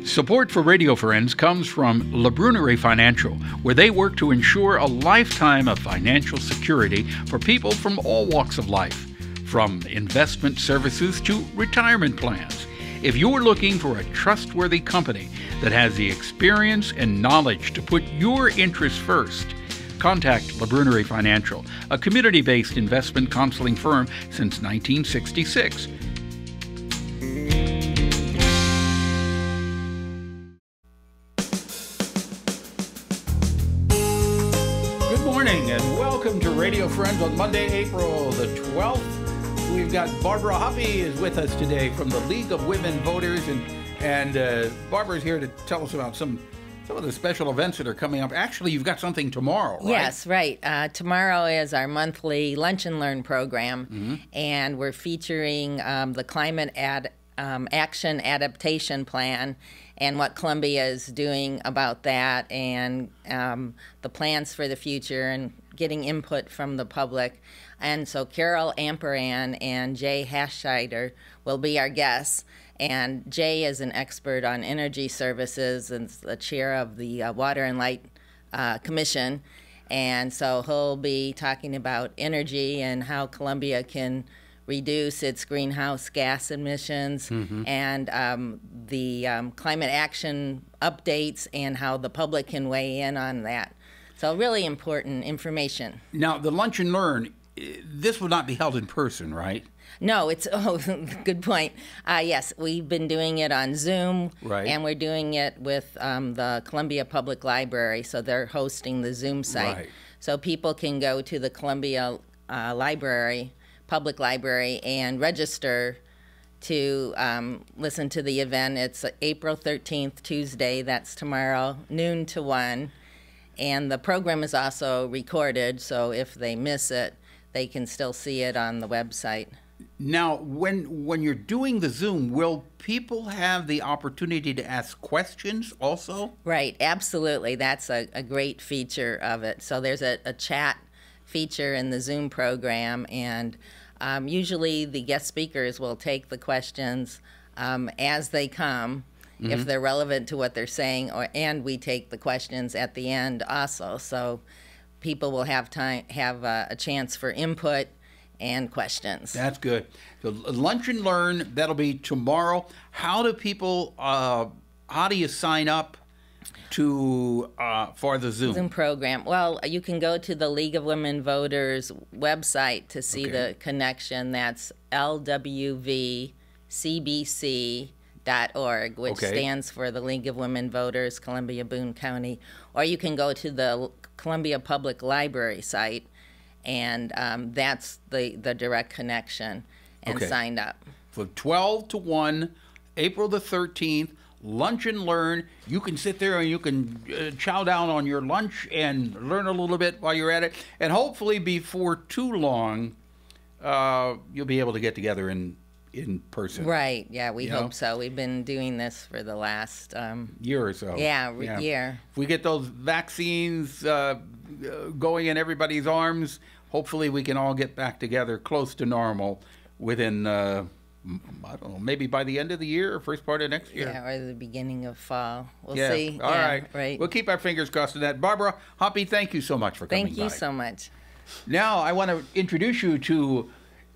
Support for Radio Friends comes from La Brunerie Financial, where they work to ensure a lifetime of financial security for people from all walks of life, from investment services to retirement plans. If you're looking for a trustworthy company that has the experience and knowledge to put your interests first, contact La Brunerie Financial, a community-based investment counseling firm since 1966. Good morning and welcome to Radio Friends on Monday, April the 12th. We've got Barbara Hoppe is with us today from the League of Women Voters, and Barbara's here to tell us about some of the special events that are coming up. Actually, you've got something tomorrow, right? Yes, right. Tomorrow is our monthly Lunch and Learn program, and we're featuring the Climate Action Adaptation Plan and what Columbia is doing about that, and the plans for the future, and getting input from the public. And so Carol Amperan and Jay Hashscheider will be our guests. And Jay is an expert on energy services and the chair of the Water and Light Commission. And so he'll be talking about energy and how Columbia can reduce its greenhouse gas emissions, and the climate action updates and how the public can weigh in on that. So really important information. Now, the Lunch and Learn, this will not be held in person, right? No, it's, good point. Yes, we've been doing it on Zoom, right, and we're doing it with the Columbia Public Library, so they're hosting the Zoom site. Right. So people can go to the Columbia Public Library, and register to listen to the event. It's April 13th, Tuesday, that's tomorrow, noon to 1. And the program is also recorded, so if they miss it, they can still see it on the website. Now, when you're doing the Zoom, will people have the opportunity to ask questions also? Right, absolutely. That's a great feature of it. So there's a chat feature in the Zoom program, and usually the guest speakers will take the questions as they come, if they're relevant to what they're saying, and we take the questions at the end also. So people will have a chance for input and questions. That's good. So Lunch and Learn, that'll be tomorrow. How do you sign up to for the Zoom program? Well, you can go to the League of Women Voters website to see the connection. That's lwvcbc.org, which stands for the League of Women Voters, Columbia Boone County. Or you can go to the Columbia Public Library site, and that's the direct connection, and sign up. From 12 to 1, April the 13th, Lunch and Learn. You can sit there and you can chow down on your lunch and learn a little bit while you're at it. And hopefully before too long, you'll be able to get together in person. Right, yeah, we hope so. We've been doing this for the last year or so. Year. If we get those vaccines going in everybody's arms, hopefully we can all get back together close to normal within, I don't know, maybe by the end of the year or first part of next year. Yeah, or the beginning of fall. We'll see. All right. We'll keep our fingers crossed on that. Barbara Hoppe, thank you so much for coming by. Thank you so much. Now I want to introduce you to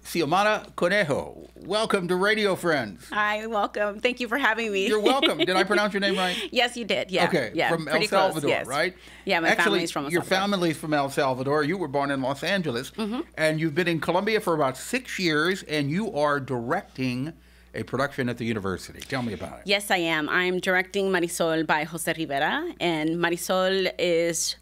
Xiomara Cornejo. Welcome to Radio Friends. Hi, welcome. Thank you for having me. You're welcome. Did I pronounce your name right? Yes, you did. Yeah. Okay. Yeah. From El Salvador, right? Yeah, my family's from El Salvador. Your family's from El Salvador. You were born in Los Angeles, and you've been in Columbia for about 6 years, and you are directing a production at the university. Tell me about it. Yes, I am. I'm directing Marisol by Jose Rivera, and Marisol is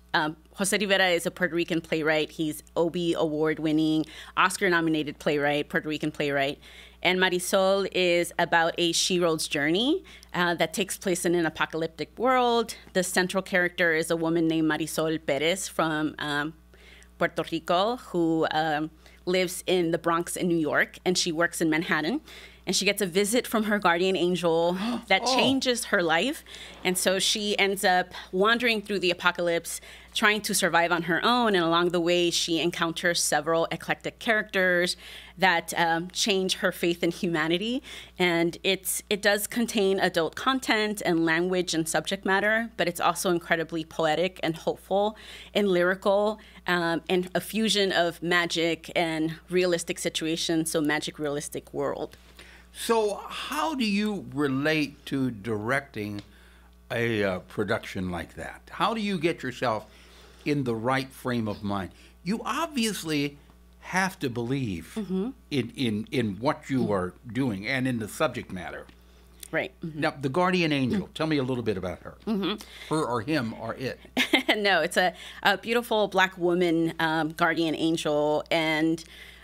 Jose Rivera is a Puerto Rican playwright. He's Obie award-winning, Oscar-nominated playwright, Puerto Rican playwright. And Marisol is about a she-role's journey that takes place in an apocalyptic world. The central character is a woman named Marisol Perez from Puerto Rico, who lives in the Bronx in New York, and she works in Manhattan. and she gets a visit from her guardian angel that changes her life. And so she ends up wandering through the apocalypse, trying to survive on her own. And along the way, she encounters several eclectic characters that change her faith in humanity. And it does contain adult content and language and subject matter, but it's also incredibly poetic and hopeful and lyrical, and a fusion of magic and realistic situations, so magic realistic world. So how do you relate to directing a production like that? How do you get yourself in the right frame of mind? You obviously have to believe in what you are doing and in the subject matter. Right. Now, the guardian angel, tell me a little bit about her. Her or him or it. No, it's a beautiful Black woman guardian angel. And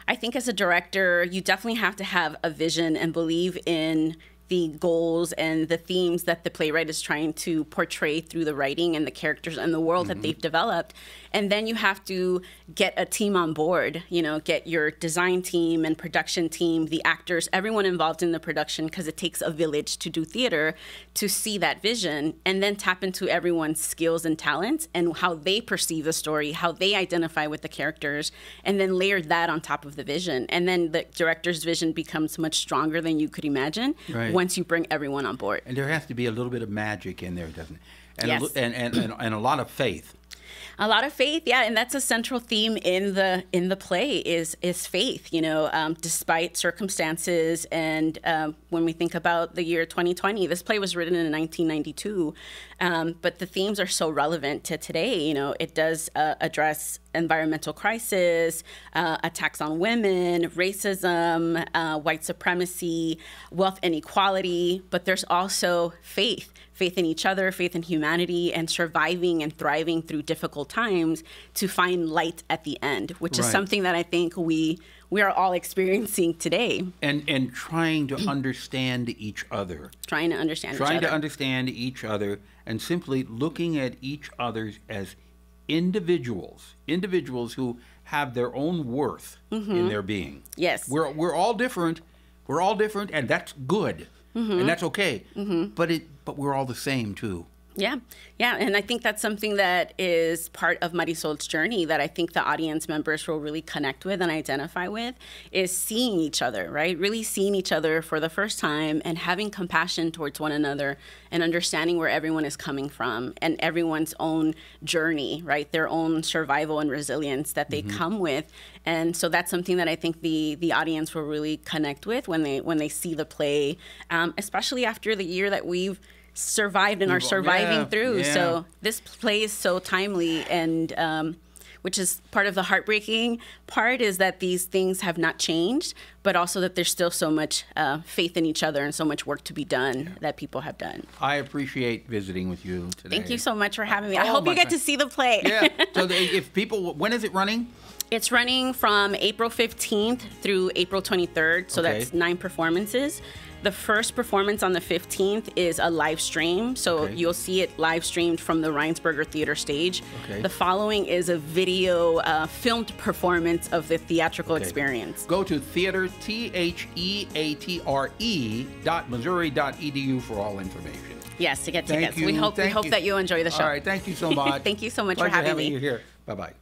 I think as a director, you definitely have to have a vision and believe in the goals and the themes that the playwright is trying to portray through the writing and the characters and the world that they've developed. And then you have to get a team on board, get your design team and production team, the actors, everyone involved in the production, because it takes a village to do theater, to see that vision, and then tap into everyone's skills and talents and how they perceive the story, how they identify with the characters, and then layer that on top of the vision. And then the director's vision becomes much stronger than you could imagine once you bring everyone on board. And there has to be a little bit of magic in there, doesn't it? And yes. And a lot of faith. A lot of faith, yeah, and that's a central theme in the play is faith. Despite circumstances, and when we think about the year 2020, this play was written in 1992, but the themes are so relevant to today. It does address environmental crisis, attacks on women, racism, white supremacy, wealth inequality, but there's also faith in each other, faith in humanity, and surviving and thriving through difficult times to find light at the end, which is something that I think we are all experiencing today. And trying to understand each other. Trying to understand each other, and simply looking at each other as individuals who have their own worth in their being. Yes. We're all different. And that's good. And that's okay. But we're all the same too. Yeah, and I think that's something that is part of Marisol's journey that I think the audience members will really connect with and identify with, is seeing each other, right? Really seeing each other for the first time and having compassion towards one another and understanding where everyone is coming from and everyone's own journey, right? Their own survival and resilience that they come with. And so that's something that I think the audience will really connect with when they see the play, especially after the year that we've survived and are surviving through. Yeah. So this play is so timely, and which is part of the heartbreaking part, is that these things have not changed, but also that there's still so much faith in each other and so much work to be done that people have done. I appreciate visiting with you today. Thank you so much for having me. I hope you get to see the play. Yeah. So if people, when is it running? It's running from April 15th through April 23rd. So that's 9 performances. The first performance on the 15th is a live stream, so you'll see it live streamed from the Reinsberger Theater stage. The following is a video filmed performance of the theatrical experience. Go to theater, theatre.missouri.edu for all information. Yes, to get tickets. We hope that you enjoy the show. All right, thank you so much. Thank you so much for having me. You here. Bye-bye.